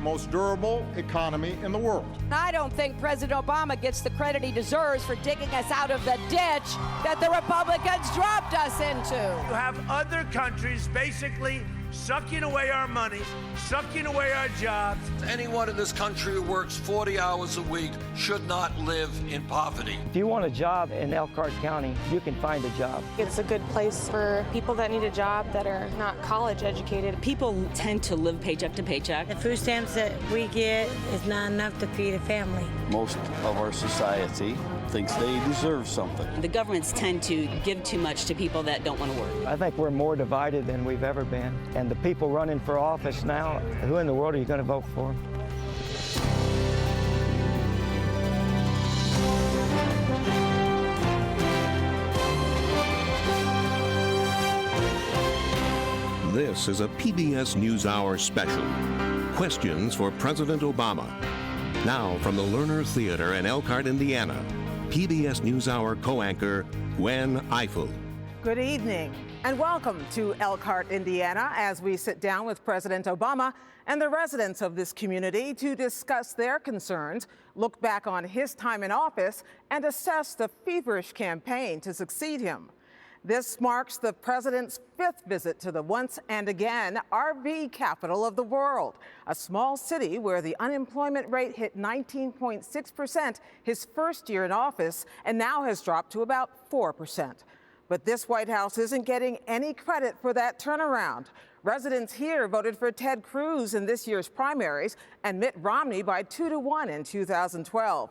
most durable economy in the world. I don't think President Obama gets the credit he deserves for digging us out of the ditch that the Republicans dropped us into. You have other countries basically sucking away our money, sucking away our jobs. Anyone in this country who works 40 hours a week should not live in poverty. If you want a job in Elkhart County, you can find a job. It's a good place for people that need a job that are not college educated. People tend to live paycheck to paycheck. The food stamps that we get is not enough to feed a family. Most of our society thinks they deserve something. The governments tend to give too much to people that don't want to work. I think we're more divided than we've ever been. And the people running for office now, who in the world are you going to vote for? This is a PBS NewsHour special. Questions for President Obama. Now from the Lerner Theater in Elkhart, Indiana, PBS NewsHour co-anchor Gwen Ifill. Good evening and welcome to Elkhart, Indiana, as we sit down with President Obama and the residents of this community to discuss their concerns, look back on his time in office, and assess the feverish campaign to succeed him. This marks the president's 5th visit to the once and again RV capital of the world, a small city where the unemployment rate hit 19.6% his first year in office and now has dropped to about 4%. But this White House isn't getting any credit for that turnaround. Residents here voted for Ted Cruz in this year's primaries and Mitt Romney by 2-1 in 2012.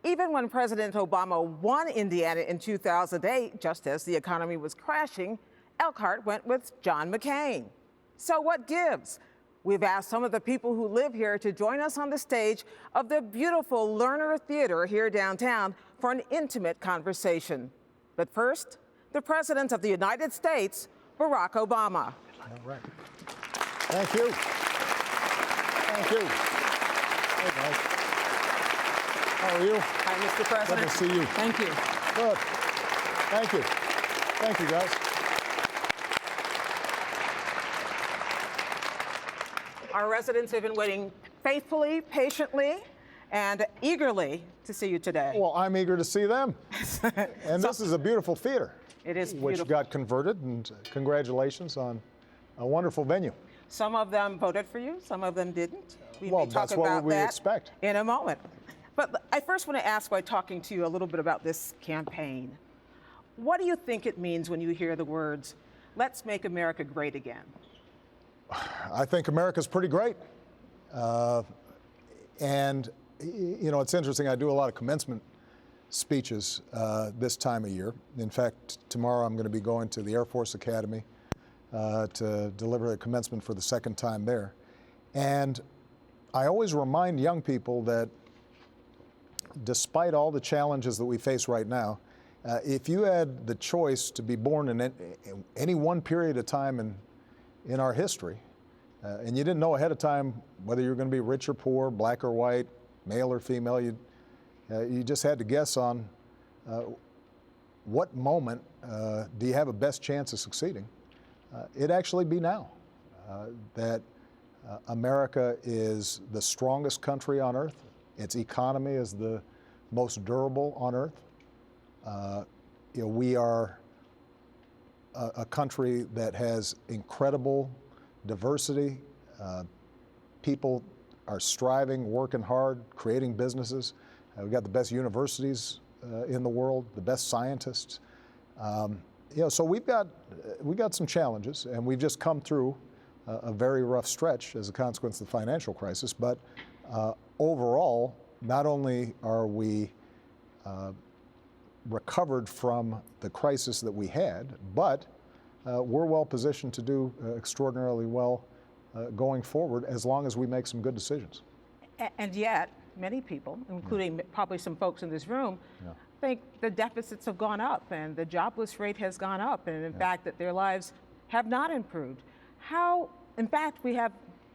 Even when President Obama won Indiana in 2008, just as the economy was crashing, Elkhart went with John McCain. So what gives? We've asked some of the people who live here to join us on the stage of the beautiful Lerner Theater here downtown for an intimate conversation. But first, the President of the United States, Barack Obama. All right. Thank you. Thank you. Hey, guys. How are you? Hi, Mr. President. Good to see you. Thank you. Good. Thank you. Thank you, guys. Our residents have been waiting faithfully, patiently, and eagerly to see you today. Well, I'm eager to see them. And this is a beautiful theater. It is beautiful. Which got converted, and congratulations on a wonderful venue. Some of them voted for you, some of them didn't. We Well, may talk that's what about we that expect. in a moment. But I first want to ask, by talking to you a little bit about this campaign, what do you think it means when you hear the words, "Let's make America great again"? I think America's pretty great. And, you know, it's interesting. I do a lot of commencement speeches this time of year. In fact, tomorrow I'm going to be going to the Air Force Academy to deliver the commencement for the second time there. And I always remind young people that despite all the challenges that we face right now, if you had the choice to be born in any one period of time in our history, and you didn't know ahead of time whether you were going to be rich or poor, black or white, male or female, you just had to guess on what moment do you have a best chance of succeeding. It'd actually be now that America is the strongest country on earth. Its economy is the most durable on earth. You know, we are a country that has incredible diversity. People are striving, working hard, creating businesses. We've got the best universities in the world, the best scientists. You know, so we got some challenges, and we've just come through a very rough stretch as a consequence of the financial crisis. But overall, not only are we recovered from the crisis that we had, but we're well positioned to do extraordinarily well going forward as long as we make some good decisions. And yet, many people, including probably some folks in this room, think the deficits have gone up and the jobless rate has gone up, and in fact that their lives have not improved. How, in fact, we have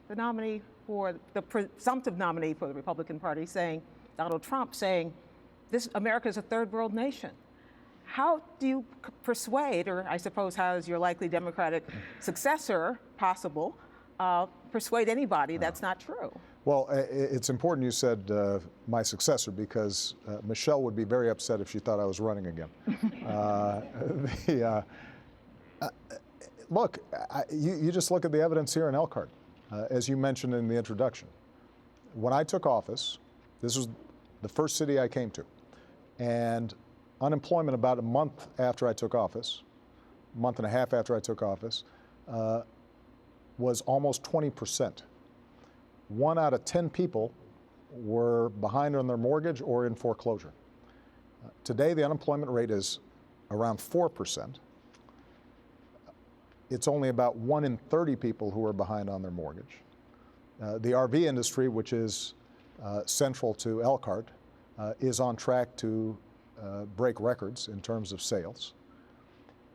the nominee for the presumptive nominee for the Republican Party saying, Donald Trump saying, this America is a third world nation. How do you persuade, or I suppose how is your likely Democratic successor possible, persuade anybody that's not true? Well, it's important you said my successor, because Michelle would be very upset if she thought I was running again. Look, you just look at the evidence here in Elkhart, as you mentioned in the introduction. When I took office, this was the first city I came to, and unemployment about a month after I took office, a month and a half after I took office, was almost 20%. 1 out of 10 people were behind on their mortgage or in foreclosure. Today, the unemployment rate is around 4%. It's only about 1 in 30 people who are behind on their mortgage. The RV industry, which is central to Elkhart, is on track to break records in terms of sales.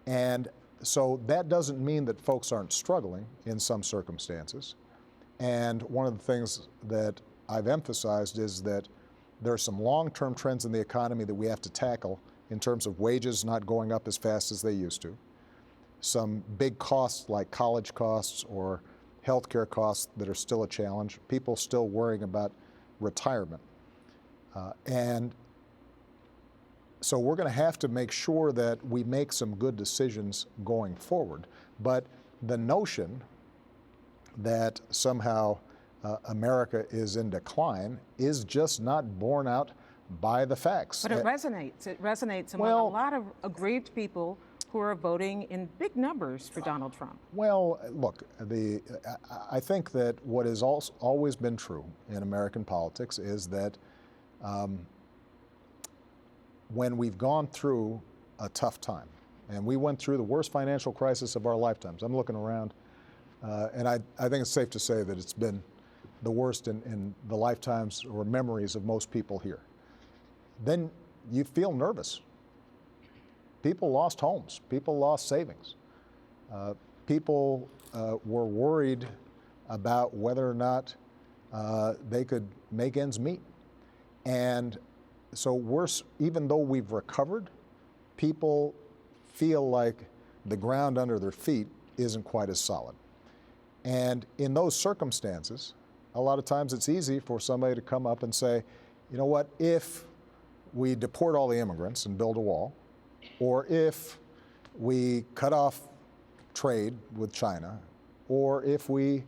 And so that doesn't mean that folks aren't struggling in some circumstances. And one of the things that I've emphasized is that there are some long-term trends in the economy that we have to tackle in terms of wages not going up as fast as they used to, some big costs like college costs or healthcare costs that are still a challenge, people still worrying about retirement. And so we're going to have to make sure that we make some good decisions going forward. But the notion that somehow America is in decline is just not borne out by the facts. But it resonates. It resonates among a lot of aggrieved people who are voting in big numbers for Donald Trump. Well, look, I think that what has always been true in American politics is that when we've gone through a tough time, and we went through the worst financial crisis of our lifetimes. I'm looking around, and I think it's safe to say that it's been the worst in the lifetimes or memories of most people here. Then you feel nervous. People lost homes. People lost savings. People were worried about whether or not they could make ends meet. And so even though we've recovered, people feel like the ground under their feet isn't quite as solid. And in those circumstances, a lot of times it's easy for somebody to come up and say, you know what, if we deport all the immigrants and build a wall, or if we cut off trade with China, or if we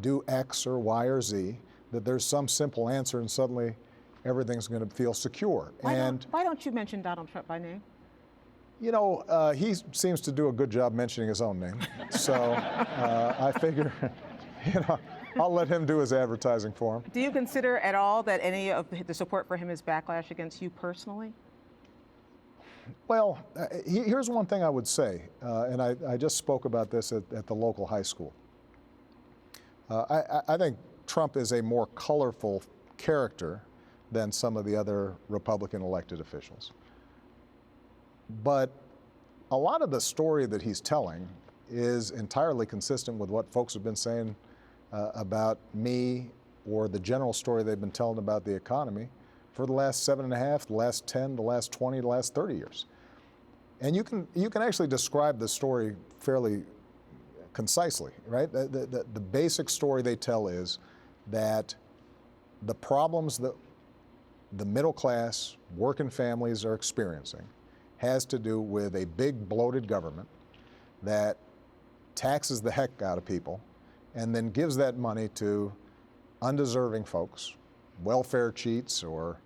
do X or Y or Z, that there's some simple answer and suddenly everything's going to feel secure. Why don't you mention Donald Trump by name? You know, he seems to do a good job mentioning his own name. So I figure, you know, I'll let him do his advertising for him. Do you consider at all that any of the support for him is backlash against you personally? Well, here's one thing I would say, and I just spoke about this at the local high school. I think Trump is a more colorful character than some of the other Republican elected officials. But a lot of the story that he's telling is entirely consistent with what folks have been saying about me, or the general story they've been telling about the economy for the last 7.5, the last 10, the last 20, the last 30 years. And you can actually describe the story fairly concisely, right? The basic story they tell is that the problems that the middle class, working families are experiencing has to do with a big bloated government that taxes the heck out of people and then gives that money to undeserving folks, welfare cheats, or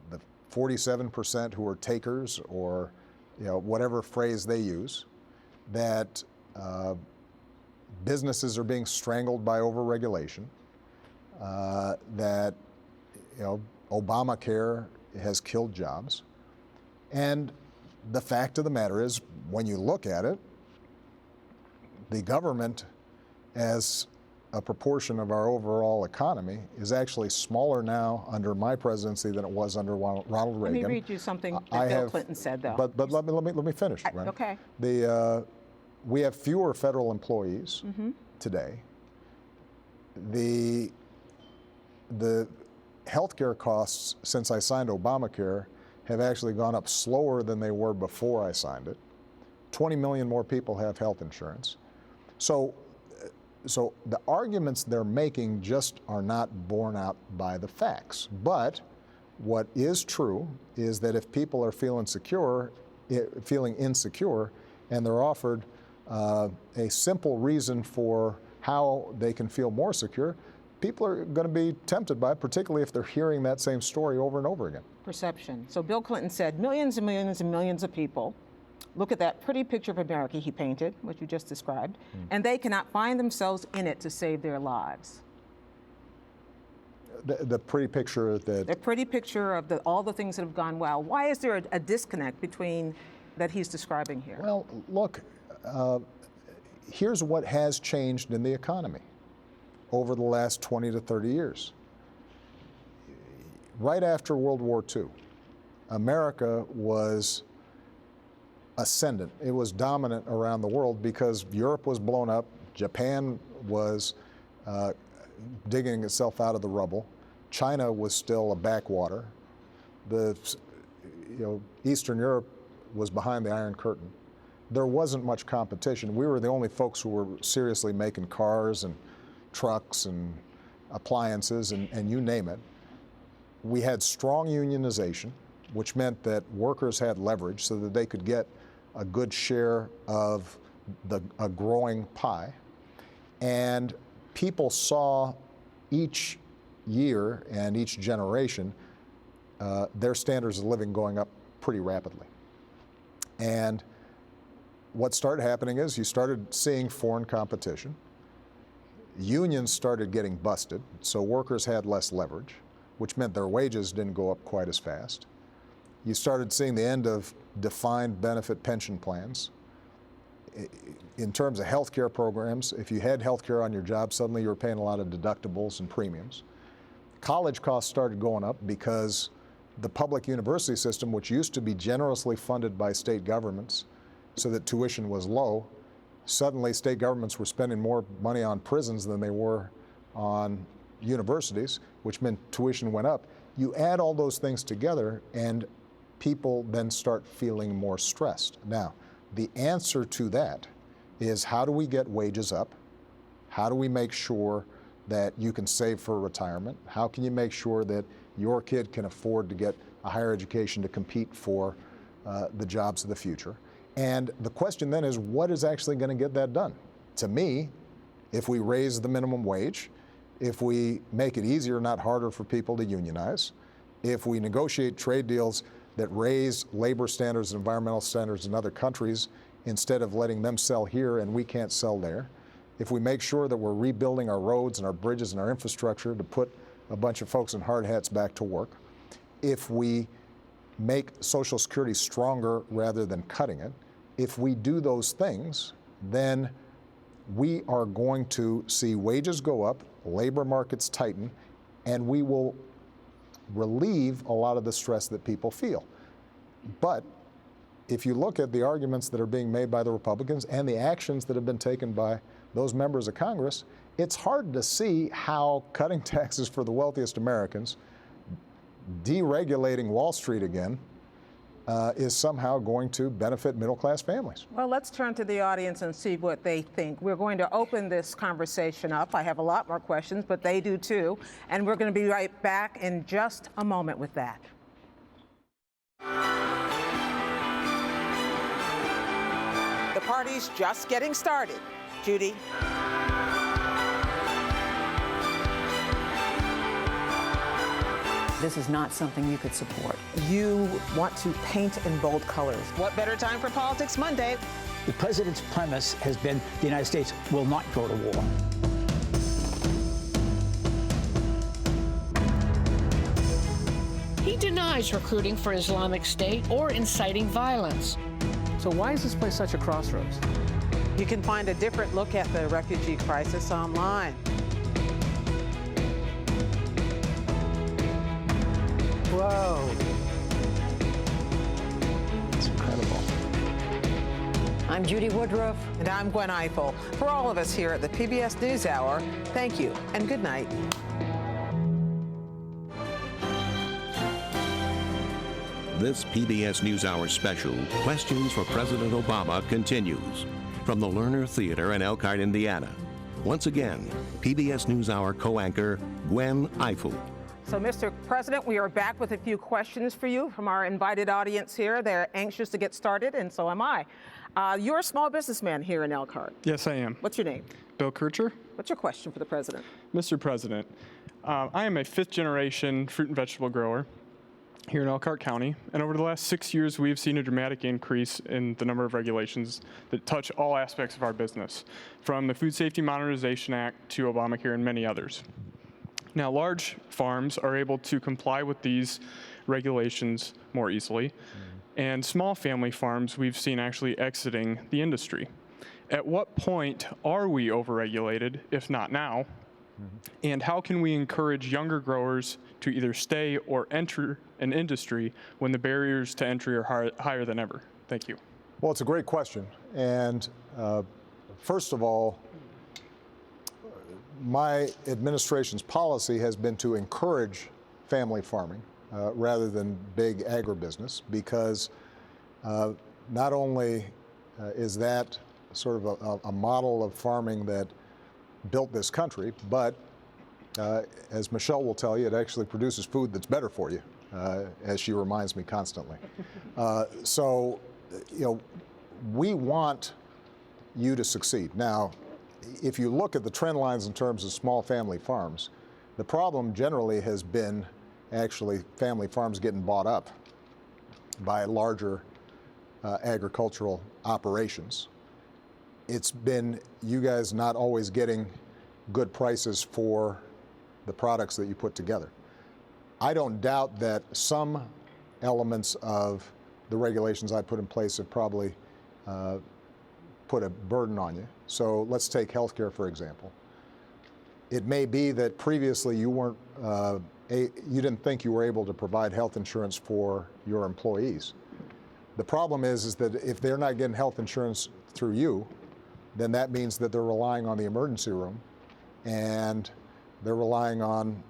the 47% who are takers, or whatever phrase they use, that businesses are being strangled by overregulation, that Obamacare has killed jobs. And the fact of the matter is, when you look at it, the government as a proportion of our overall economy is actually smaller now under my presidency than it was under Ronald Reagan. Let me read you something that Bill Clinton said, though. But let me finish. Right? Okay. We have fewer federal employees today. The healthcare costs since I signed Obamacare have actually gone up slower than they were before I signed it. 20 million more people have health insurance. So So the arguments they're making just are not borne out by the facts. But what is true is that if people are feeling insecure, and they're offered a simple reason for how they can feel more secure, people are going to be tempted by it, particularly if they're hearing that same story over and over again. Perception. So Bill Clinton said millions and millions and millions of people look at that pretty picture of America he painted, what you just described, and they cannot find themselves in it to save their lives. The pretty picture that... The pretty picture of all the things that have gone well. Why is there a disconnect between that he's describing here? Well, look, here's what has changed in the economy over the last 20 to 30 years. Right after World War II, America was ascendant. It was dominant around the world because Europe was blown up, Japan was digging itself out of the rubble, China was still a backwater, Eastern Europe was behind the Iron Curtain. There wasn't much competition. We were the only folks who were seriously making cars and trucks and appliances and you name it. We had strong unionization, which meant that workers had leverage so that they could get a good share of a growing pie. And people saw each year and each generation their standards of living going up pretty rapidly. And what started happening is you started seeing foreign competition. Unions started getting busted, so workers had less leverage, which meant their wages didn't go up quite as fast. You started seeing the end of defined benefit pension plans. In terms of health care programs, if you had health care on your job, suddenly you were paying a lot of deductibles and premiums. College costs started going up because the public university system, which used to be generously funded by state governments so that tuition was low, suddenly state governments were spending more money on prisons than they were on universities, which meant tuition went up. You add all those things together and people then start feeling more stressed. Now, the answer to that is how do we get wages up? How do we make sure that you can save for retirement? How can you make sure that your kid can afford to get a higher education to compete for the jobs of the future? And the question then is, what is actually going to get that done? To me, if we raise the minimum wage, if we make it easier, not harder for people to unionize, if we negotiate trade deals that raise labor standards and environmental standards in other countries instead of letting them sell here and we can't sell there, if we make sure that we're rebuilding our roads and our bridges and our infrastructure to put a bunch of folks in hard hats back to work, if we make Social Security stronger rather than cutting it, if we do those things, then we are going to see wages go up, labor markets tighten, and we will relieve a lot of the stress that people feel. But if you look at the arguments that are being made by the Republicans and the actions that have been taken by those members of Congress, it's hard to see how cutting taxes for the wealthiest Americans, deregulating Wall Street again, is somehow going to benefit middle-class families. Well, let's turn to the audience and see what they think. We're going to open this conversation up. I have a lot more questions, but they do too. And we're going to be right back in just a moment with that. The party's just getting started. Judy. This is not something you could support. You want to paint in bold colors. What better time for Politics Monday? The president's premise has been the United States will not go to war. He denies recruiting for Islamic State or inciting violence. So why is this place such a crossroads? You can find a different look at the refugee crisis online. Whoa. It's incredible. I'm Judy Woodruff. And I'm Gwen Eiffel. For all of us here at the PBS NewsHour, thank you and good night. This PBS NewsHour special, Questions for President Obama, continues from the Lerner Theater in Elkhart, Indiana. Once again, PBS NewsHour co-anchor Gwen Ifill. So, Mr. President, we are back with a few questions for you from our invited audience here. They're anxious to get started, and so am I. You're a small businessman here in Elkhart. Yes, I am. What's your name? Bill Kircher. What's your question for the president? Mr. President, I am a fifth-generation fruit and vegetable grower here in Elkhart County, and over the last 6 years, we've seen a dramatic increase in the number of regulations that touch all aspects of our business, from the Food Safety Modernization Act to Obamacare and many others. Now, large farms are able to comply with these regulations more easily, and small family farms we've seen actually exiting the industry. At what point are we overregulated, if not now? And how can we encourage younger growers to either stay or enter an industry when the barriers to entry are higher than ever? Thank you. Well, it's a great question. And first of all, my administration's policy has been to encourage family farming rather than big agribusiness, because not only is that sort of a model of farming that built this country, but as Michelle will tell you, it actually produces food that's better for you, as she reminds me constantly. So, you know, we want you to succeed. Now, if you look at the trend lines in terms of small family farms, the problem generally has been actually family farms getting bought up by larger agricultural operations. It's been you guys not always getting good prices for the products that you put together. I don't doubt that some elements of the regulations I put in place have probably put a burden on you. So let's take healthcare, for example. It may be that previously you weren't, you didn't think you were able to provide health insurance for your employees. The problem is that if they're not getting health insurance through you, then that means that they're relying on the emergency room, and they're relying on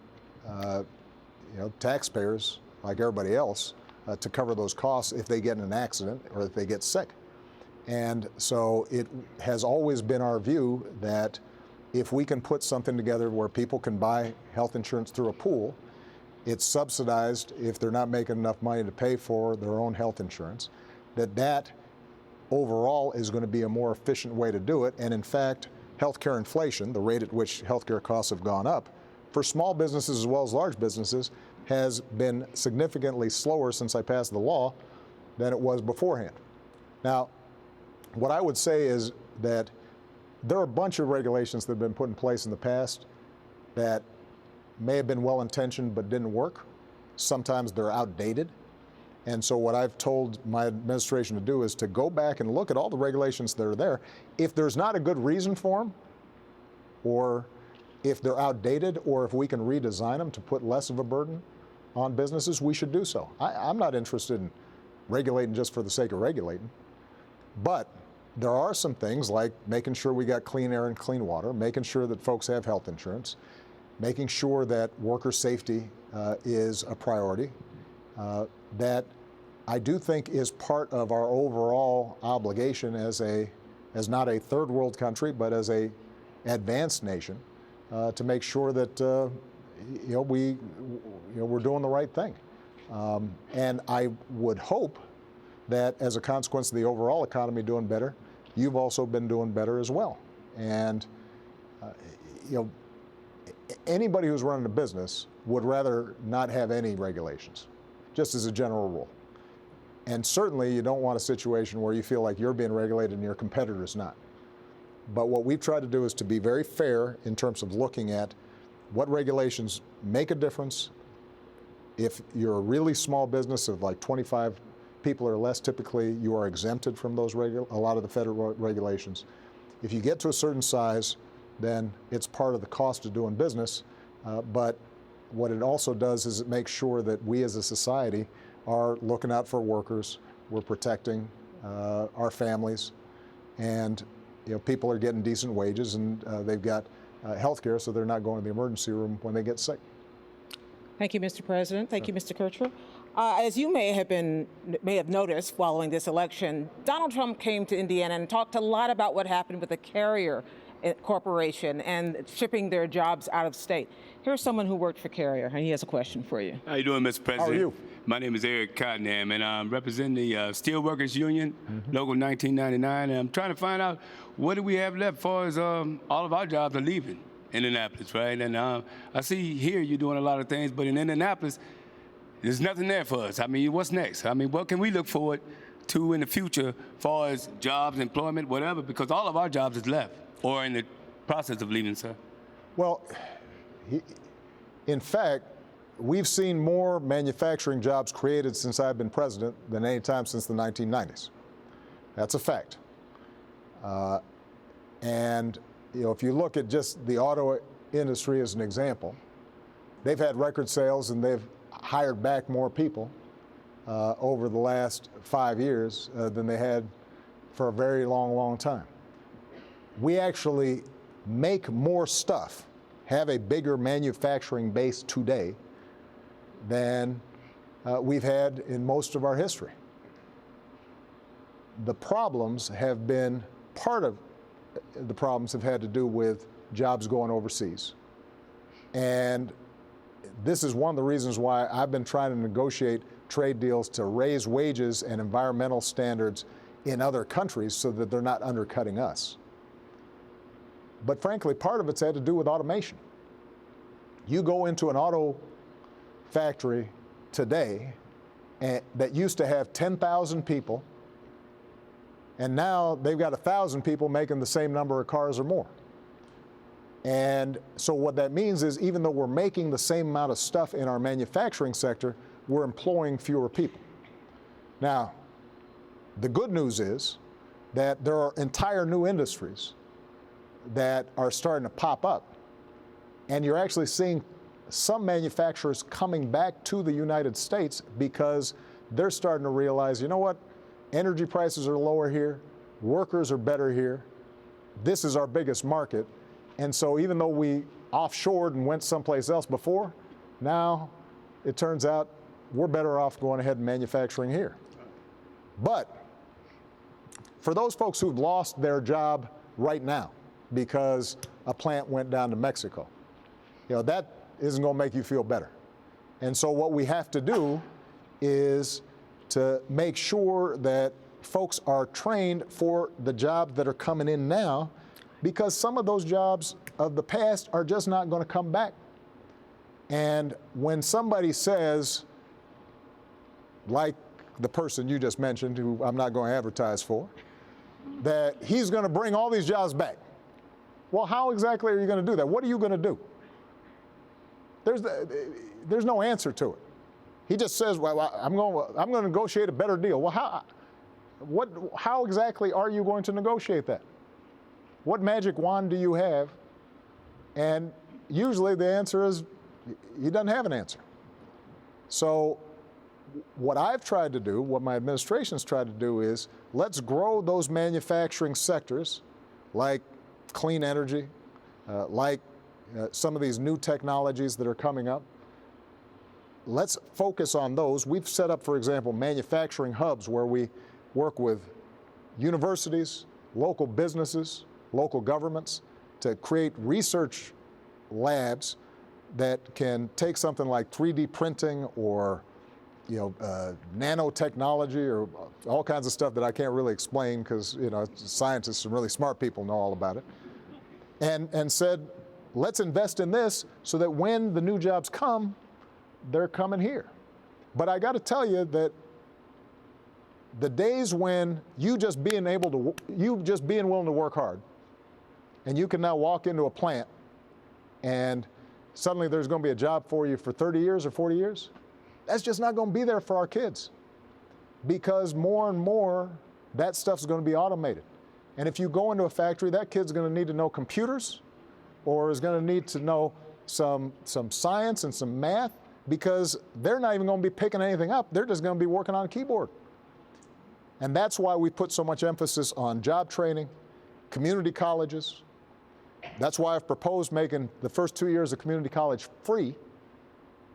taxpayers like everybody else to cover those costs if they get in an accident or if they get sick. And so it has always been our view that if we can put something together where people can buy health insurance through a pool, it's subsidized if they're not making enough money to pay for their own health insurance, that overall is going to be a more efficient way to do it. And in fact, healthcare inflation, the rate at which healthcare costs have gone up, for small businesses as well as large businesses, has been significantly slower since I passed the law than it was beforehand. Now, what I would say is that there are a bunch of regulations that have been put in place in the past that may have been well-intentioned but didn't work. Sometimes they're outdated. And so what I've told my administration to do is to go back and look at all the regulations that are there. If there's not a good reason for them, or if they're outdated, or if we can redesign them to put less of a burden on businesses, we should do so. I'm not interested in regulating just for the sake of regulating. But there are some things like making sure we got clean air and clean water, making sure that folks have health insurance, making sure that worker safety is a priority, that I do think is part of our overall obligation as not a third world country, but as a advanced nation, to make sure that we're doing the right thing. And I would hope that as a consequence of the overall economy doing better, you've also been doing better as well. And anybody who's running a business would rather not have any regulations, just as a general rule. And certainly you don't want a situation where you feel like you're being regulated and your competitor's not. But what we've tried to do is to be very fair in terms of looking at what regulations make a difference. If you're a really small business of like 25 people or less, typically you are exempted from those a lot of the federal regulations. If you get to a certain size, then it's part of the cost of doing business. But what it also does is it makes sure that we as a society are looking out for workers, we're protecting our families, and people are getting decent wages, and they've got health care, so they're not going to the emergency room when they get sick. Thank you, Mr. President. Thank you, Mr. Kircher. As you may have noticed following this election, Donald Trump came to Indiana and talked a lot about what happened with the carrier corporation and shipping their jobs out of state. Here's someone who worked for Carrier, and he has a question for you. How you doing, Mr. President? How are you? My name is Eric Cottenham, and I'm representing the Steelworkers Union, Local 1999, and I'm trying to find out what do we have left for as all of our jobs are leaving Indianapolis, right? And I see here you're doing a lot of things, but in Indianapolis, there's nothing there for us. I mean, what's next? I mean, what can we look forward to in the future as far as jobs, employment, whatever, because all of our jobs is left or in the process of leaving, sir? Well, in fact, we've seen more manufacturing jobs created since I've been president than any time since the 1990s. That's a fact. And if you look at just the auto industry as an example, they've had record sales and they've hired back more people over the last 5 years than they had for a very long time. We actually make more stuff, have a bigger manufacturing base today than we've had in most of our history. The problems have been, part of the problems have had to do with jobs going overseas. And this is one of the reasons why I've been trying to negotiate trade deals to raise wages and environmental standards in other countries so that they're not undercutting us. But frankly, part of it's had to do with automation. You go into an auto factory today that used to have 10,000 people, and now they've got 1,000 people making the same number of cars or more. And so what that means is even though we're making the same amount of stuff in our manufacturing sector, we're employing fewer people. Now, the good news is that there are entire new industries that are starting to pop up. And you're actually seeing some manufacturers coming back to the United States because they're starting to realize, you know what, energy prices are lower here, workers are better here, this is our biggest market. And so even though we offshored and went someplace else before, now it turns out we're better off going ahead and manufacturing here. But for those folks who've lost their job right now because a plant went down to Mexico, that isn't going to make you feel better. And so what we have to do is to make sure that folks are trained for the jobs that are coming in now, because some of those jobs of the past are just not going to come back. And when somebody says, like the person you just mentioned, who I'm not going to advertise for, that he's going to bring all these jobs back. Well, how exactly are you going to do that? What are you going to do? There's no answer to it. He just says, well, I'm going to negotiate a better deal. Well, how exactly are you going to negotiate that? What magic wand do you have? And usually the answer is he doesn't have an answer. So what I've tried to do, what my administration's tried to do is let's grow those manufacturing sectors like clean energy, like some of these new technologies that are coming up. Let's focus on those. We've set up, for example, manufacturing hubs where we work with universities, local businesses, local governments to create research labs that can take something like 3D printing or nanotechnology or all kinds of stuff that I can't really explain because scientists and really smart people know all about it, and said, let's invest in this so that when the new jobs come, they're coming here. But I got to tell you that the days when you just being willing to work hard, and you can now walk into a plant and suddenly there's going to be a job for you for 30 years or 40 years, that's just not going to be there for our kids, because more and more that stuff's going to be automated. And if you go into a factory, that kid's going to need to know computers or is going to need to know some science and some math, because they're not even going to be picking anything up. They're just going to be working on a keyboard. And that's why we put so much emphasis on job training, community colleges. That's why I've proposed making the first 2 years of community college free,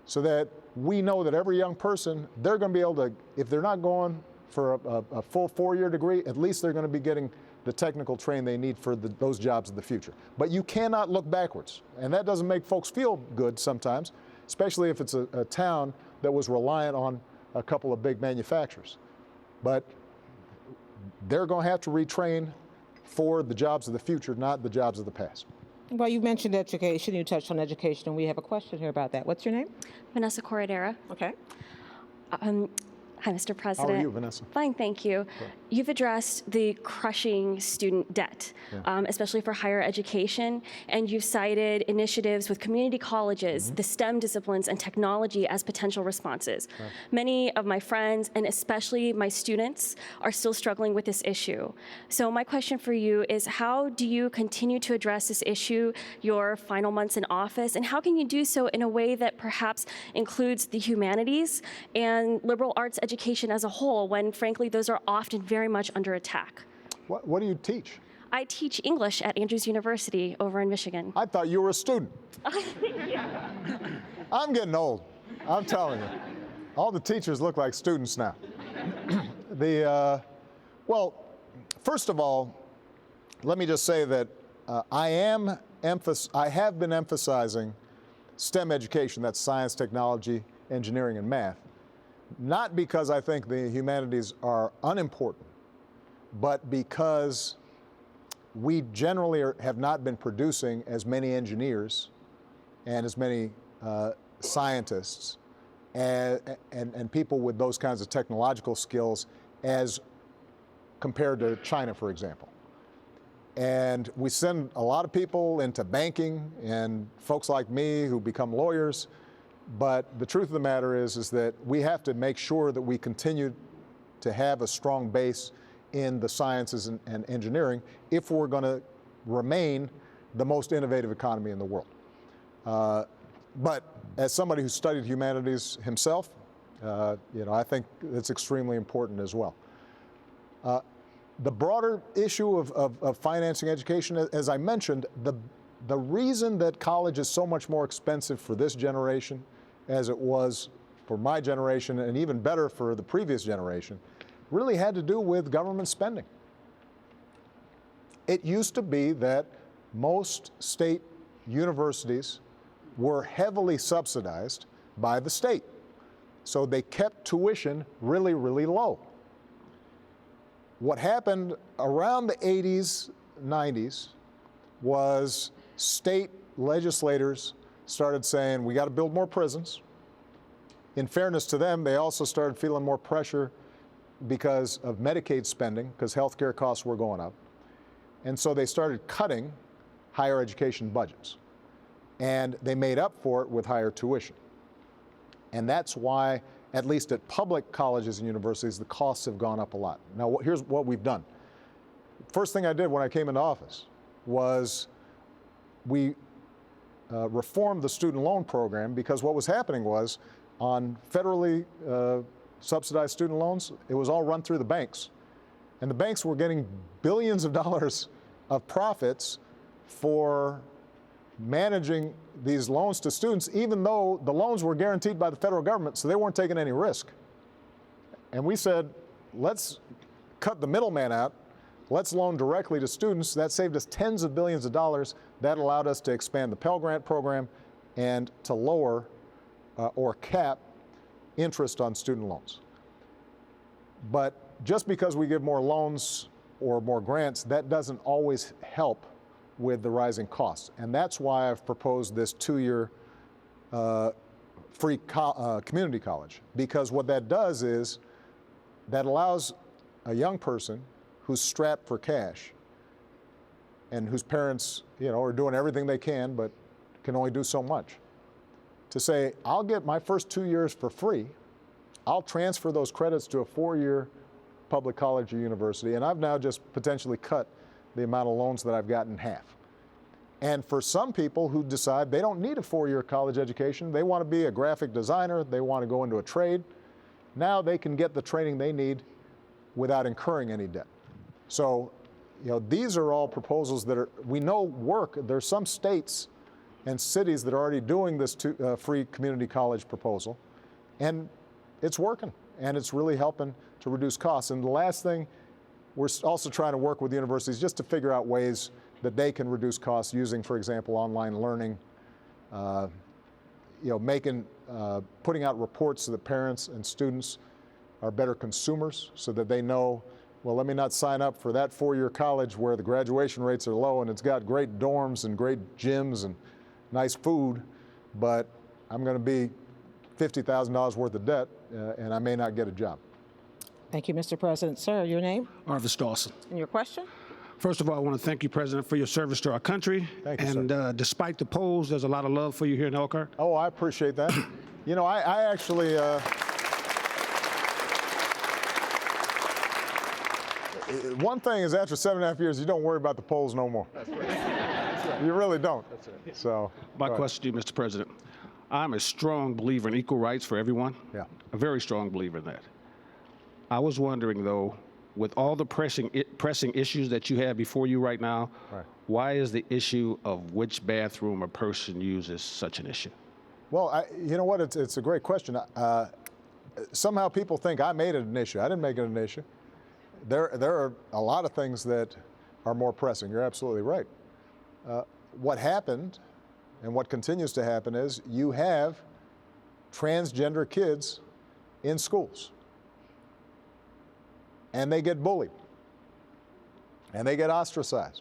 so that we know that every young person, they're going to be able to, if they're not going for a full 4-year degree, at least they're going to be getting the technical training they need for those jobs of the future. But you cannot look backwards, and that doesn't make folks feel good sometimes, especially if it's a town that was reliant on a couple of big manufacturers. But they're going to have to retrain for the jobs of the future, not the jobs of the past. Well, you mentioned education. You touched on education, and we have a question here about that. What's your name? Vanessa Corradera. Okay. Hi, Mr. President. How are you, Vanessa? Fine, thank you. Good. You've addressed the crushing student debt, especially for higher education, and you've cited initiatives with community colleges, the STEM disciplines, and technology as potential responses. Right. Many of my friends, and especially my students, are still struggling with this issue. So my question for you is, how do you continue to address this issue your final months in office, and how can you do so in a way that perhaps includes the humanities and liberal arts education as a whole, when frankly those are often very much under attack? What do you teach? I teach English at Andrews University over in Michigan. I thought you were a student. I'm getting old, I'm telling you. All the teachers look like students now. Well, first of all, let me just say that I have been emphasizing STEM education, that's science, technology, engineering, and math, not because I think the humanities are unimportant, but because we generally have not been producing as many engineers and as many scientists and people with those kinds of technological skills as compared to China, for example. And we send a lot of people into banking and folks like me who become lawyers. But the truth of the matter is that we have to make sure that we continue to have a strong base in the sciences and engineering if we're going to remain the most innovative economy in the world. But as somebody who studied humanities himself, I think it's extremely important as well. The broader issue of financing education, as I mentioned, the reason that college is so much more expensive for this generation as it was for my generation, and even better for the previous generation, really had to do with government spending. It used to be that most state universities were heavily subsidized by the state, so they kept tuition really, really low. What happened around the 80s, 90s, was state legislators started saying, we got to build more prisons. In fairness to them, they also started feeling more pressure because of Medicaid spending, because healthcare costs were going up. And so they started cutting higher education budgets. And they made up for it with higher tuition. And that's why, at least at public colleges and universities, the costs have gone up a lot. Now, here's what we've done. First thing I did when I came into office was we reformed the student loan program, because what was happening was on federally subsidized student loans, it was all run through the banks. And the banks were getting billions of dollars of profits for managing these loans to students, even though the loans were guaranteed by the federal government, so they weren't taking any risk. And we said, let's cut the middleman out. Let's loan directly to students. That saved us tens of billions of dollars. That allowed us to expand the Pell Grant program and to lower or cap interest on student loans. But just because we give more loans or more grants, that doesn't always help with the rising costs. And that's why I've proposed this 2-year free community college, because what that does is that allows a young person who's strapped for cash and whose parents, are doing everything they can but can only do so much, to say, I'll get my first 2 years for free, I'll transfer those credits to a 4-year public college or university, and I've now just potentially cut the amount of loans that I've got in half. And for some people who decide they don't need a 4-year college education, they want to be a graphic designer, they want to go into a trade, now they can get the training they need without incurring any debt. So, these are all proposals that we know work. There's some states and cities that are already doing this free community college proposal, and it's working, and it's really helping to reduce costs. And the last thing, we're also trying to work with universities just to figure out ways that they can reduce costs using, for example, online learning, putting out reports so that parents and students are better consumers so that they know, well, let me not sign up for that four-year college where the graduation rates are low and it's got great dorms and great gyms and nice food, but I'm going to be $50,000 worth of debt and I may not get a job. Thank you, Mr. President. Sir, your name? Arvis Dawson. And your question? First of all, I want to thank you, President, for your service to our country. Thank you, and sir. Despite the polls, there's a lot of love for you here in Elkhart. Oh, I appreciate that. You know, I actually, one thing is after 7.5 years, you don't worry about the polls no more. That's right. That's right. You really don't. That's right. So, my question to you, Mr. President, I'm a strong believer in equal rights for everyone. Yeah. A very strong believer in that. I was wondering, though, with all the pressing issues that you have before you right now, why is the issue of which bathroom a person uses such an issue? Well, you know what? It's a great question. Somehow people think I made it an issue. I didn't make it an issue. There are a lot of things that are more pressing. You're absolutely right. What happened and what continues to happen is you have transgender kids in schools. And they get bullied. And they get ostracized.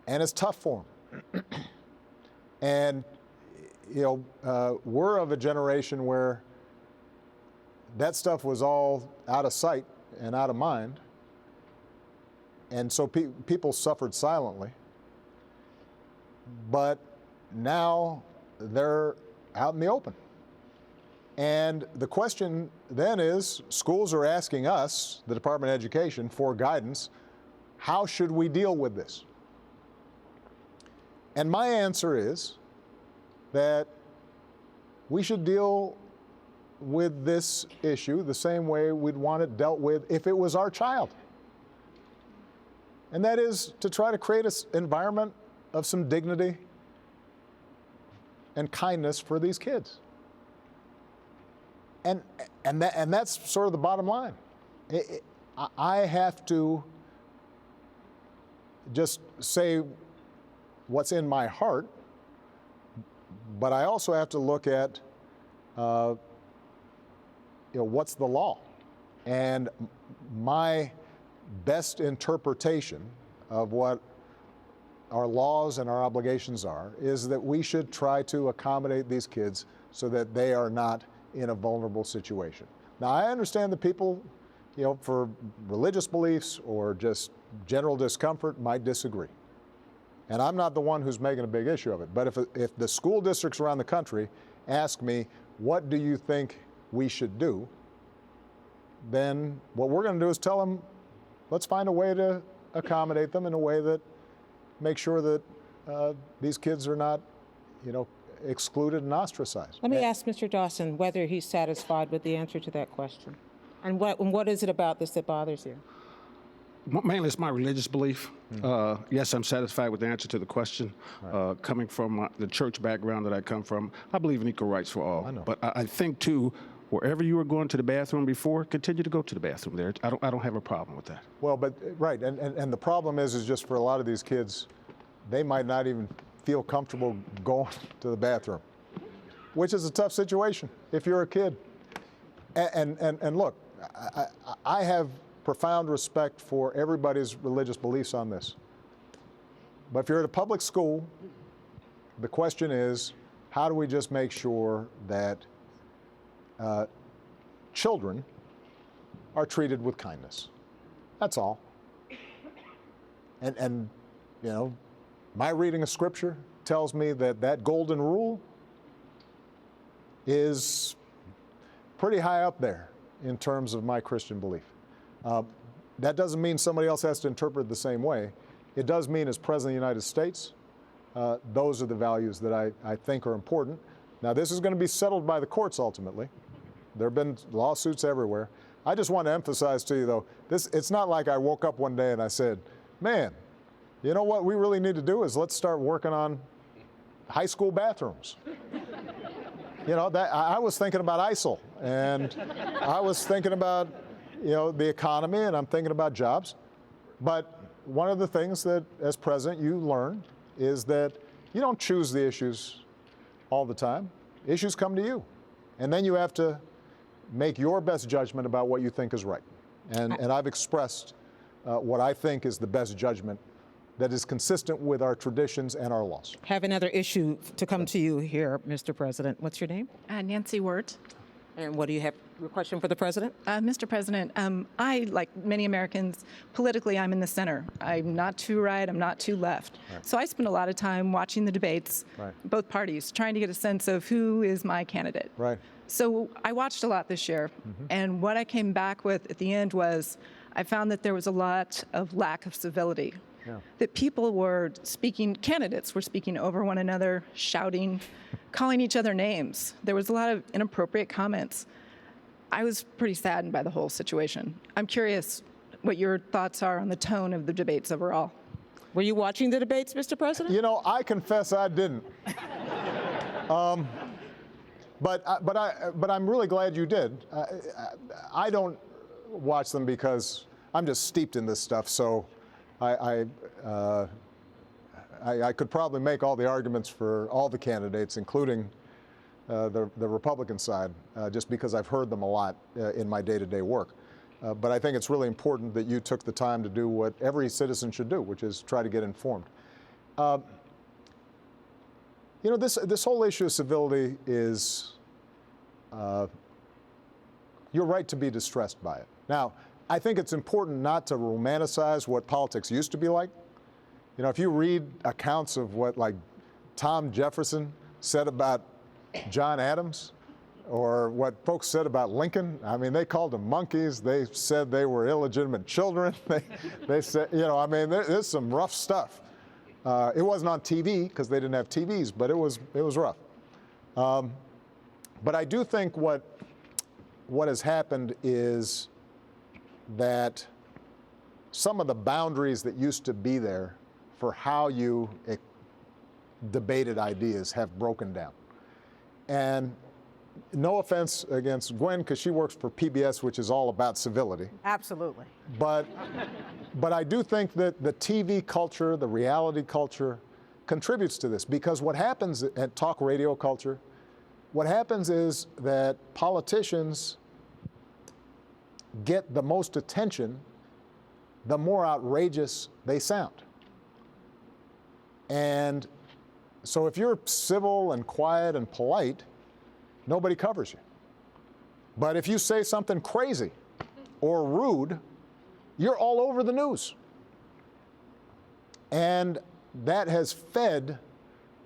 And it's tough for them. And, you know, we're of a generation where that stuff was all out of sight and out of mind. And so people suffered silently. But now they're out in the open. And the question then is, schools are asking us, the Department of Education, for guidance. How should we deal with this? And my answer is that we should deal with this issue the same way we'd want it dealt with if it was our child. And that is to try to create an environment of some dignity and kindness for these kids. And that's sort of the bottom line. I have to just say what's in my heart, but I also have to look at what's the law. And my best interpretation of what our laws and our obligations are is that we should try to accommodate these kids so that they are not in a vulnerable situation. Now, I understand that people, for religious beliefs or just general discomfort might disagree. And I'm not the one who's making a big issue of it. But if the school districts around the country ask me, what do you think we should do? Then what we're going to do is tell them, let's find a way to accommodate them in a way that makes sure that these kids are not, excluded and ostracized. Let me ask Mr. Dawson whether he's satisfied with the answer to that question. And what is it about this that bothers you? Mainly it's my religious belief. Yes, I'm satisfied with the answer to the question. Coming from the church background that I come from, I believe in equal rights for all. I know. But I think, too, wherever you were going to the bathroom before, continue to go to the bathroom there. I don't have a problem with that. Well, but right, and the problem is just for a lot of these kids, they might not even feel comfortable going to the bathroom, which is a tough situation if you're a kid. And look, I have profound respect for everybody's religious beliefs on this. But if you're at a public school, the question is, how do we just make sure that children are treated with kindness? That's all. And my reading of Scripture tells me that golden rule is pretty high up there in terms of my Christian belief. That doesn't mean somebody else has to interpret it the same way. It does mean as President of the United States, those are the values that I think are important. Now, this is going to be settled by the courts ultimately. There have been lawsuits everywhere. I just want to emphasize to you, though, it's not like I woke up one day and I said, man, you know what we really need to do is let's start working on high school bathrooms. I was thinking about ISIL, and I was thinking about the economy, and I'm thinking about jobs. But one of the things that, as president, you learn is that you don't choose the issues all the time. Issues come to you. And then you have to make your best judgment about what you think is right. And I've expressed what I think is the best judgment that is consistent with our traditions and our laws. Have another issue to come to you here, Mr. President. What's your name? Nancy Wirt. And what do you have? A question for the president? Mr. President, I, like many Americans, politically I'm in the center. I'm not too right, I'm not too left. Right. So I spend a lot of time watching the debates, Right. both parties, trying to get a sense of who is my candidate. Right. So I watched a lot this year, and what I came back with at the end was I found that there was a lot of lack of civility. Yeah. That people were speaking, candidates were speaking over one another, shouting, calling each other names. There was a lot of inappropriate comments. I was pretty saddened by the whole situation. I'm curious what your thoughts are on the tone of the debates overall. Were you watching the debates, Mr. President? I confess I didn't. But I'm really glad you did. I don't watch them because I'm just steeped in this stuff. So I could probably make all the arguments for all the candidates, including the Republican side, just because I've heard them a lot in my day-to-day work. But I think it's really important that you took the time to do what every citizen should do, which is try to get informed. This whole issue of civility is, you're right to be distressed by it. Now, I think it's important not to romanticize what politics used to be like. If you read accounts of what, like, Tom Jefferson said about John Adams, or what folks said about Lincoln, I mean, they called them monkeys. They said they were illegitimate children. They said, there's some rough stuff. It wasn't on TV because they didn't have TVs, but it was rough. But I do think what has happened is that some of the boundaries that used to be there for how you debated ideas have broken down. And no offense against Gwen, because she works for PBS, which is all about civility. Absolutely. But I do think that the TV culture, the reality culture, contributes to this. Because what happens at talk radio culture, what happens is that politicians get the most attention the more outrageous they sound. And so if you're civil and quiet and polite, nobody covers you. But if you say something crazy or rude, you're all over the news. And that has fed,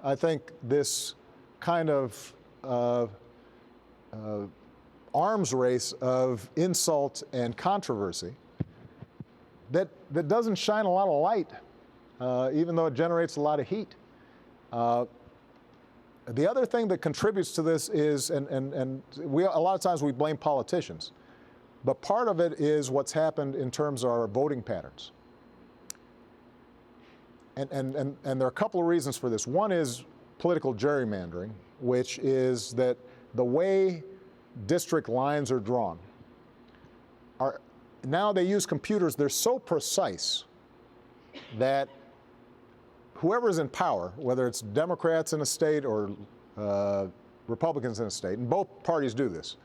I think, this kind of arms race of insult and controversy that doesn't shine a lot of light, even though it generates a lot of heat. The other thing that contributes to this is, and we, a lot of times we blame politicians, but part of it is what's happened in terms of our voting patterns. And there are a couple of reasons for this. One is political gerrymandering, which is that the way district lines are drawn now they use computers. They're so precise that whoever's in power, whether it's Democrats in a state or Republicans in a state, and both parties do this,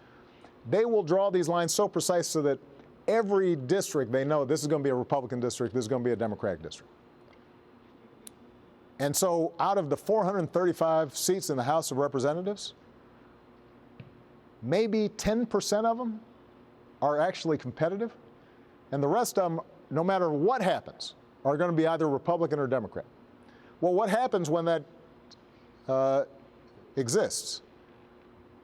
they will draw these lines so precise so that every district, they know this is going to be a Republican district, this is going to be a Democratic district. And so out of the 435 seats in the House of Representatives, maybe 10% of them are actually competitive, and the rest of them, no matter what happens, are going to be either Republican or Democrat. Well, what happens when that exists?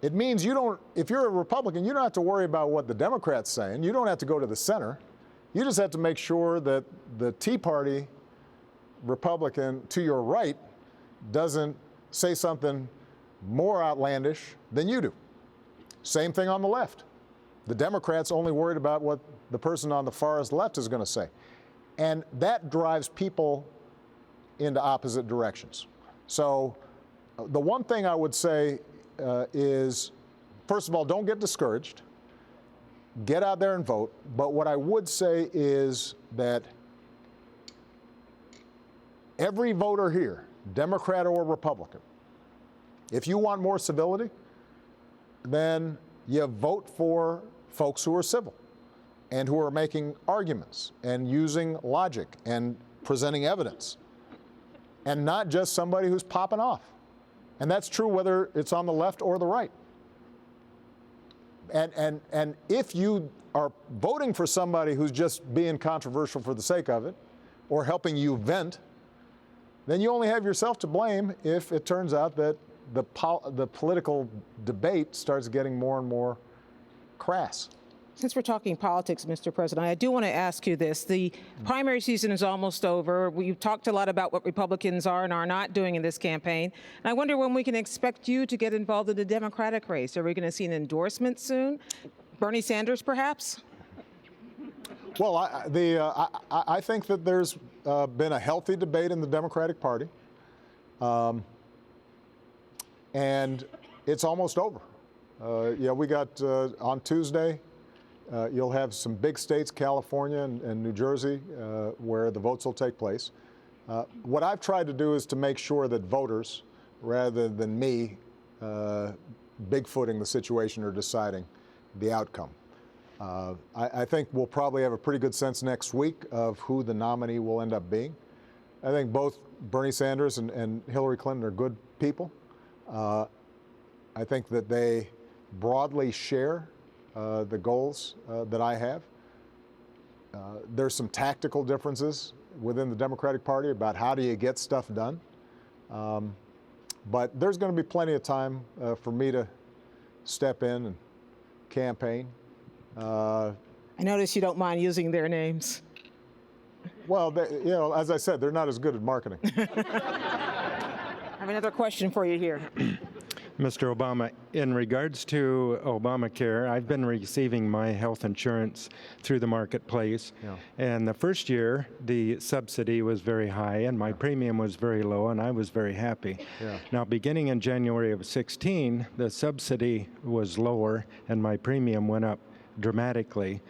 It means you don't, if you're a Republican, you don't have to worry about what the Democrats saying. You don't have to go to the center. You just have to make sure that the Tea Party Republican to your right doesn't say something more outlandish than you do. Same thing on the left. The Democrats only worried about what the person on the farthest left is going to say. And that drives people into opposite directions. So the one thing I would say is, first of all, don't get discouraged. get out there and vote. But what I would say is that every voter here, Democrat or Republican, if you want more civility, then you vote for folks who are civil and who are making arguments and using logic and presenting evidence, and not just somebody who's popping off. And that's true whether it's on the left or the right. And if you are voting for somebody who's just being controversial for the sake of it or helping you vent, then you only have yourself to blame if it turns out that the political debate starts getting more and more crass. Since we're talking politics, Mr. President, I do want to ask you this. The primary season is almost over. We've talked a lot about what Republicans are and are not doing in this campaign. And I wonder when we can expect you to get involved in the Democratic race. Are we going to see an endorsement soon? Bernie Sanders, perhaps? Well, I think that there's been a healthy debate in the Democratic Party. And it's almost over. We got on Tuesday, you'll have some big states, California and New Jersey, where the votes will take place. What I've tried to do is to make sure that voters, rather than me bigfooting the situation or deciding the outcome. I think we'll probably have a pretty good sense next week of who the nominee will end up being. I think both Bernie Sanders and Hillary Clinton are good people. I think that they broadly share the goals that I have. There's some tactical differences within the Democratic Party about how do you get stuff done. But there's going to be plenty of time for me to step in and campaign. I notice you don't mind using their names. Well, as I said, they're not as good at marketing. I have another question for you here. Mr. Obama, in regards to Obamacare, I've been receiving my health insurance through the marketplace. Yeah. And the first year, the subsidy was very high and my premium was very low, and I was very happy. Yeah. Now, beginning in January of 16, the subsidy was lower and my premium went up dramatically,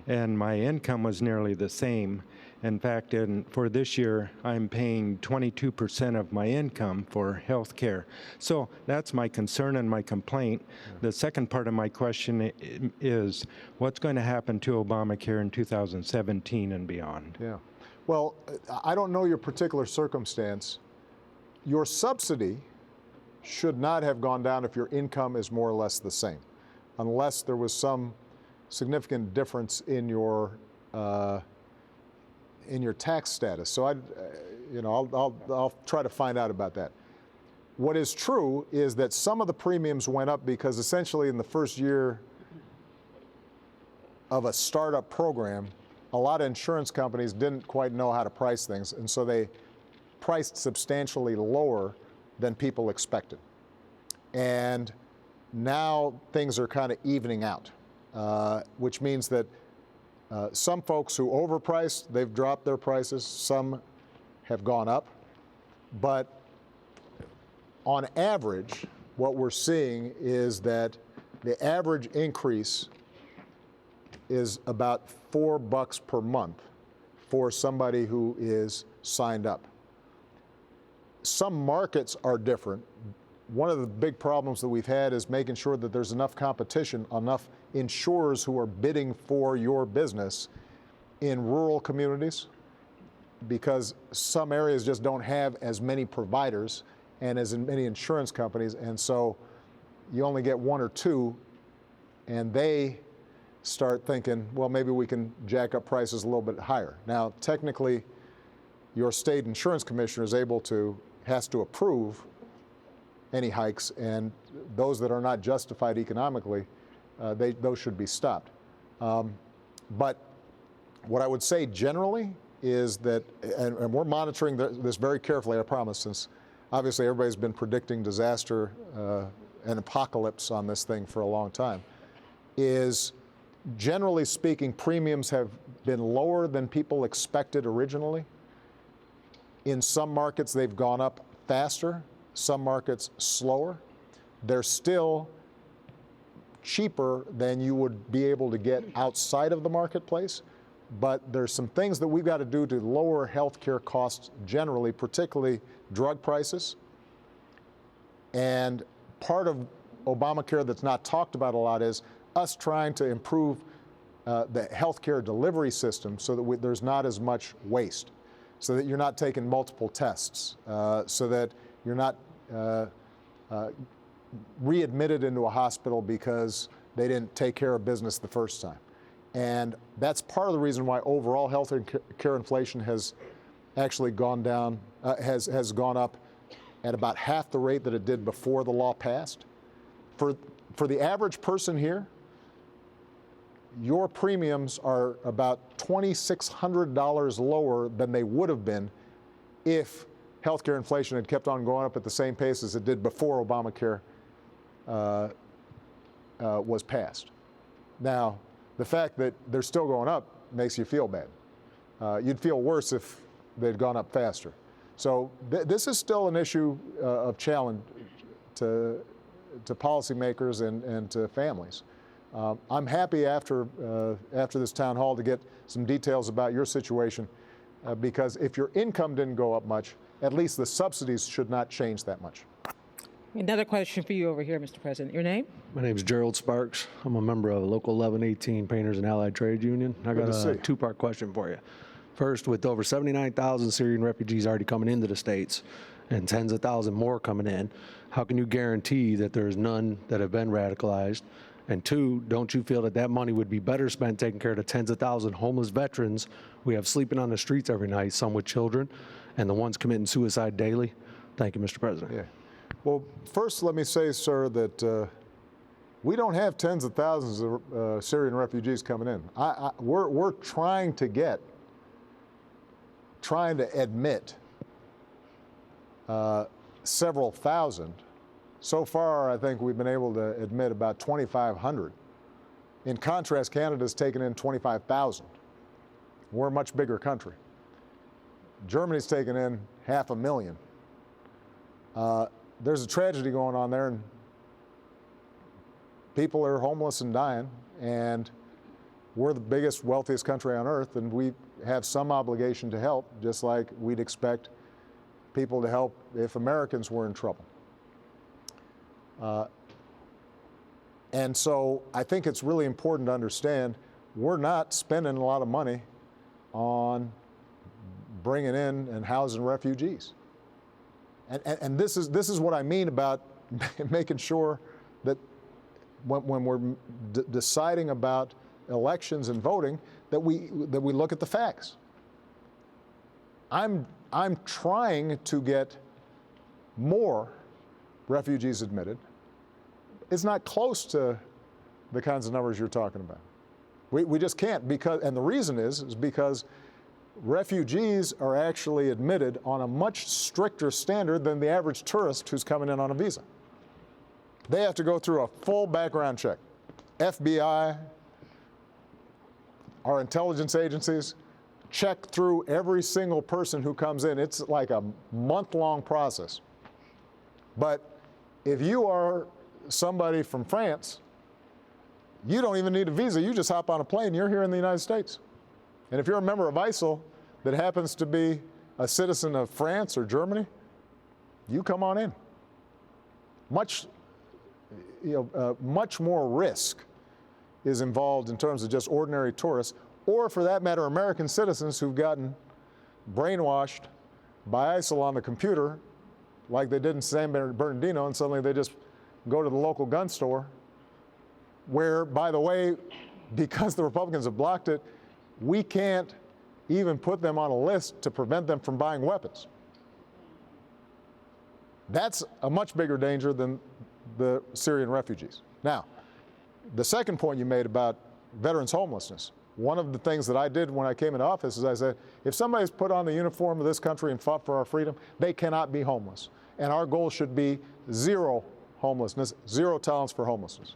and my income was nearly the same. In fact, for this year, I'm paying 22% of my income for health care. So that's my concern and my complaint. The second part of my question is, what's going to happen to Obamacare in 2017 and beyond? Yeah. Well, I don't know your particular circumstance. Your subsidy should not have gone down if your income is more or less the same, unless there was some significant difference in your tax status. So I'll try to find out about that. What is true is that some of the premiums went up because essentially in the first year of a startup program, a lot of insurance companies didn't quite know how to price things, and so they priced substantially lower than people expected. And now things are kind of evening out, which means that some folks who overpriced, they've dropped their prices. Some have gone up. But on average, what we're seeing is that the average increase is about $4 per month for somebody who is signed up. Some markets are different. One of the big problems that we've had is making sure that there's enough competition, enough insurers who are bidding for your business in rural communities, because some areas just don't have as many providers and as many insurance companies, and so you only get one or two, and they start thinking, well, maybe we can jack up prices a little bit higher. Now, technically, your state insurance commissioner has to approve any hikes, and those that are not justified economically, those should be stopped. But what I would say generally is that, and we're monitoring this very carefully, I promise, since obviously everybody's been predicting disaster and apocalypse on this thing for a long time, is generally speaking, premiums have been lower than people expected originally. In some markets, they've gone up faster. Some markets slower. They're still cheaper than you would be able to get outside of the marketplace. But there's some things that we've got to do to lower health care costs generally, particularly drug prices. And part of Obamacare that's not talked about a lot is us trying to improve the health care delivery system so that there's not as much waste, so that you're not taking multiple tests, so that you're not readmitted into a hospital because they didn't take care of business the first time. And that's part of the reason why overall health care inflation has actually gone down, has gone up at about half the rate that it did before the law passed. For the average person here, your premiums are about $2,600 lower than they would have been if healthcare inflation had kept on going up at the same pace as it did before Obamacare was passed. Now, the fact that they're still going up makes you feel bad. You'd feel worse if they'd gone up faster. So this is still an issue of challenge to policymakers and to families. I'm happy after this town hall to get some details about your situation because if your income didn't go up much, at least the subsidies should not change that much. Another question for you over here, Mr. President. Your name? My name is Gerald Sparks. I'm a member of Local 1118 Painters and Allied Trade Union. I got a two-part question for you. First, with over 79,000 Syrian refugees already coming into the States and tens of thousands more coming in, how can you guarantee that there's none that have been radicalized? And two, don't you feel that that money would be better spent taking care of the tens of thousands homeless veterans we have sleeping on the streets every night, some with children, and the ones committing suicide daily? Thank you, Mr. President. Yeah. Well, first let me say, sir, that we don't have tens of thousands of Syrian refugees coming in. We're trying to admit several thousand. So far, I think we've been able to admit about 2,500. In contrast, Canada's taken in 25,000. We're a much bigger country. Germany's taken in 500,000. There's a tragedy going on there, and people are homeless and dying, and we're the biggest, wealthiest country on earth, and we have some obligation to help, just like we'd expect people to help if Americans were in trouble. And so I think it's really important to understand we're not spending a lot of money on bringing in and housing refugees. And this is what I mean about making sure that when we're deciding about elections and voting, that we look at the facts. I'm trying to get more refugees admitted. It's not close to the kinds of numbers you're talking about. We just can't, and the reason is because refugees are actually admitted on a much stricter standard than the average tourist who's coming in on a visa. They have to go through a full background check. FBI, our intelligence agencies, check through every single person who comes in. It's like a month-long process. But if you are somebody from France, you don't even need a visa. You just hop on a plane. You're here in the United States. And if you're a member of ISIL that happens to be a citizen of France or Germany, you come on in. Much more risk is involved in terms of just ordinary tourists, or for that matter, American citizens who've gotten brainwashed by ISIL on the computer, like they did in San Bernardino, and suddenly they just go to the local gun store, where, by the way, because the Republicans have blocked it, we can't even put them on a list to prevent them from buying weapons. That's a much bigger danger than the Syrian refugees. Now, the second point you made about veterans' homelessness, one of the things that I did when I came into office is I said, if somebody's put on the uniform of this country and fought for our freedom, they cannot be homeless. And our goal should be zero homelessness, zero tolerance for homelessness.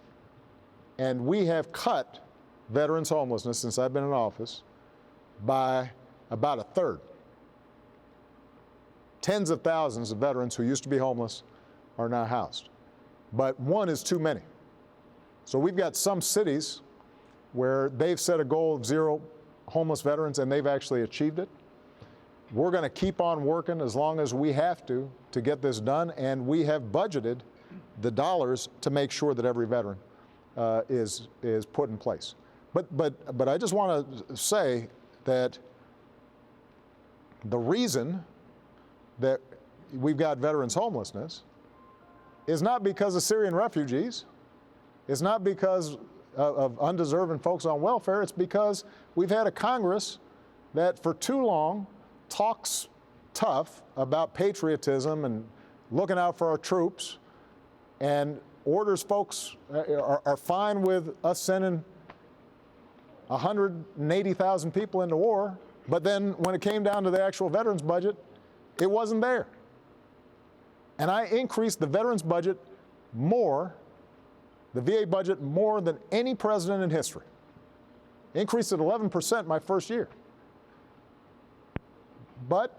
And we have cut veterans' homelessness since I've been in office by about a third. Tens of thousands of veterans who used to be homeless are now housed. But one is too many. So we've got some cities where they've set a goal of 0 homeless veterans, and they've actually achieved it. We're going to keep on working as long as we have to get this done, and we have budgeted the dollars to make sure that every veteran is put in place. But I just want to say that the reason that we've got veterans homelessness is not because of Syrian refugees. It's not because of undeserving folks on welfare. It's because we've had a Congress that for too long talks tough about patriotism and looking out for our troops, and orders folks are fine with us sending 180,000 people into war, but then when it came down to the actual veterans budget, it wasn't there. And I increased the veterans budget more, the VA budget more than any president in history. Increased it 11% my first year. But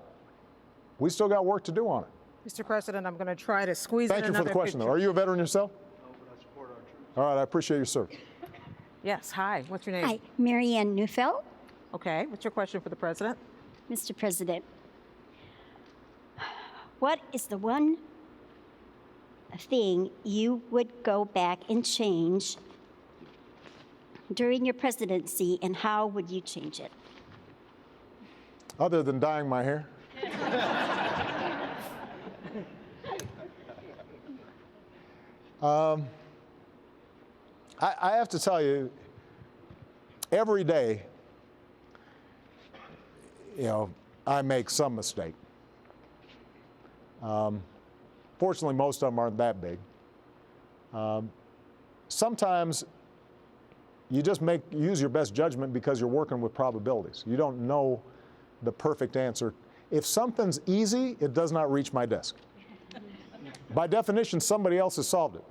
we still got work to do on it. Mr. President, I'm going to try to squeeze in Thank you another for the question, though. picture. Are you a veteran yourself? No, but I support our troops. All right, I appreciate your service. Yes, hi. What's your name? Hi, Marianne Neufeld. Okay, what's your question for the President? Mr. President, what is the one thing you would go back and change during your presidency, and how would you change it? Other than dyeing my hair? I have to tell you, every day, I make some mistake. Fortunately, most of them aren't that big. Sometimes you just use your best judgment because you're working with probabilities. You don't know the perfect answer. If something's easy, it does not reach my desk. By definition, somebody else has solved it.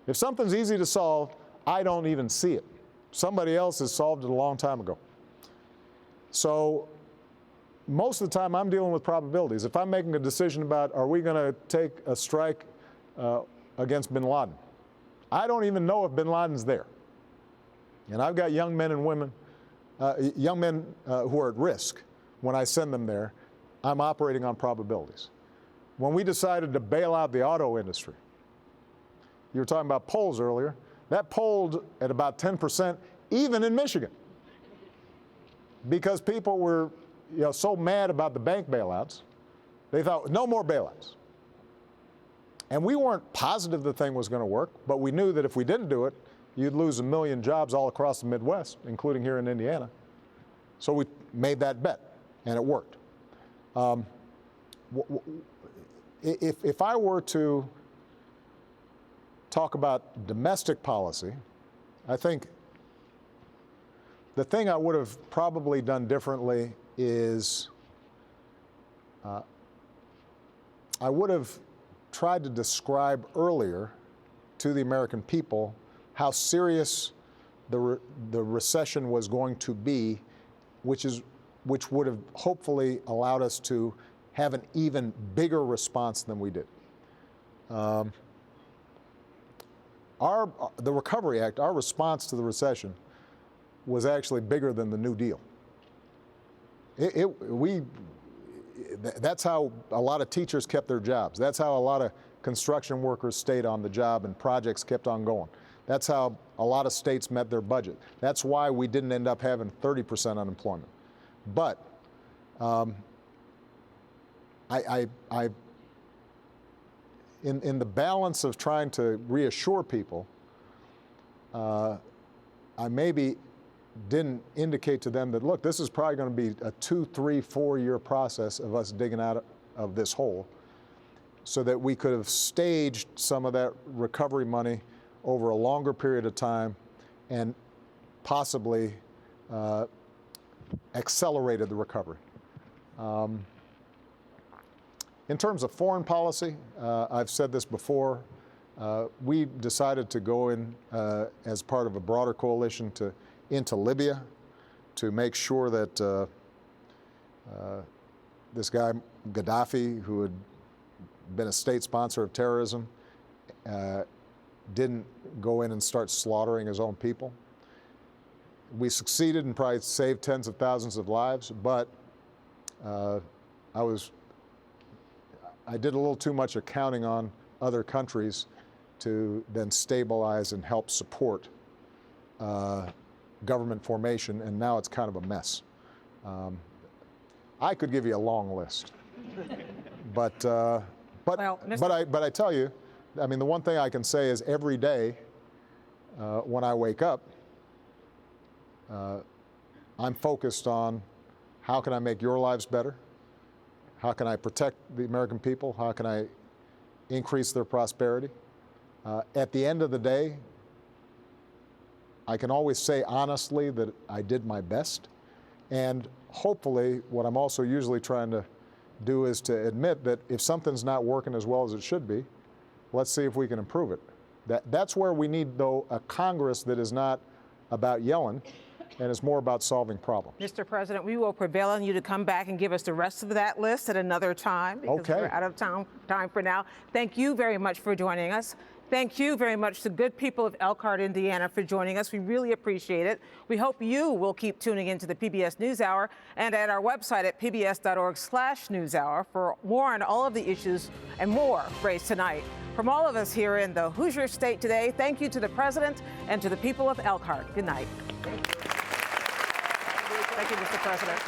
If something's easy to solve, I don't even see it. Somebody else has solved it a long time ago. So most of the time, I'm dealing with probabilities. If I'm making a decision about, are we going to take a strike against bin Laden, I don't even know if bin Laden's there. And I've got young men and women, who are at risk. When I send them there, I'm operating on probabilities. When we decided to bail out the auto industry, you were talking about polls earlier, that polled at about 10%, even in Michigan, because people were so mad about the bank bailouts, they thought, no more bailouts. And we weren't positive the thing was going to work, but we knew that if we didn't do it, you'd lose 1 million jobs all across the Midwest, including here in Indiana. So we made that bet, and it worked. If I were to talk about domestic policy, I think the thing I would have probably done differently is I would have tried to describe earlier to the American people how serious the recession was going to be, which would have hopefully allowed us to have an even bigger response than we did. The Recovery Act, our response to the recession, was actually bigger than the New Deal. That's how a lot of teachers kept their jobs. That's how a lot of construction workers stayed on the job and projects kept on going. That's how a lot of states met their budget. That's why we didn't end up having 30% unemployment. But in the balance of trying to reassure people, I maybe didn't indicate to them that, look, this is probably going to be a 2, 3, 4-year process of us digging out of this hole, so that we could have staged some of that recovery money over a longer period of time and possibly accelerated the recovery. In terms of foreign policy, I've said this before, we decided to go in as part of a broader coalition into Libya to make sure that this guy Gaddafi, who had been a state sponsor of terrorism, go in and start slaughtering his own people. We succeeded and probably saved tens of thousands of lives, but I did a little too much accounting on other countries to then stabilize and help support government formation, and now it's kind of a mess. I could give you a long list, but I tell you, I mean, the one thing I can say is every day when I wake up, I'm focused on how can I make your lives better? How can I protect the American people? How can I increase their prosperity? At the end of the day, I can always say honestly that I did my best. And hopefully, what I'm also usually trying to do is to admit that if something's not working as well as it should be, let's see if we can improve it. That's where we need, though, a Congress that is not about yelling and is more about solving problems. Mr. President, we will prevail on you to come back and give us the rest of that list at another time, because we're out of time for now. Thank you very much for joining us. Thank you very much to good people of Elkhart, Indiana, for joining us. We really appreciate it. We hope you will keep tuning into the PBS NewsHour and at our website at pbs.org/newshour for more on all of the issues and more raised tonight. From all of us here in the Hoosier State today, thank you to the President and to the people of Elkhart. Good night. Thank you, Mr. President.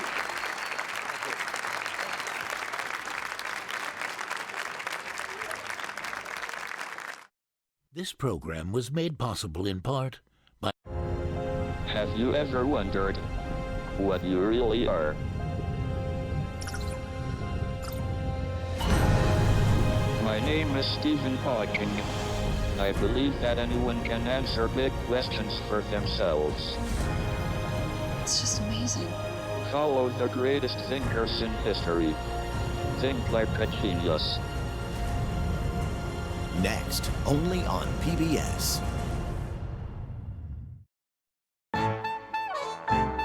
This program was made possible in part by... Have you ever wondered what you really are? My name is Stephen Hawking. I believe that anyone can answer big questions for themselves. It's just amazing. Follow the greatest thinkers in history. Think like a genius. Next, only on PBS.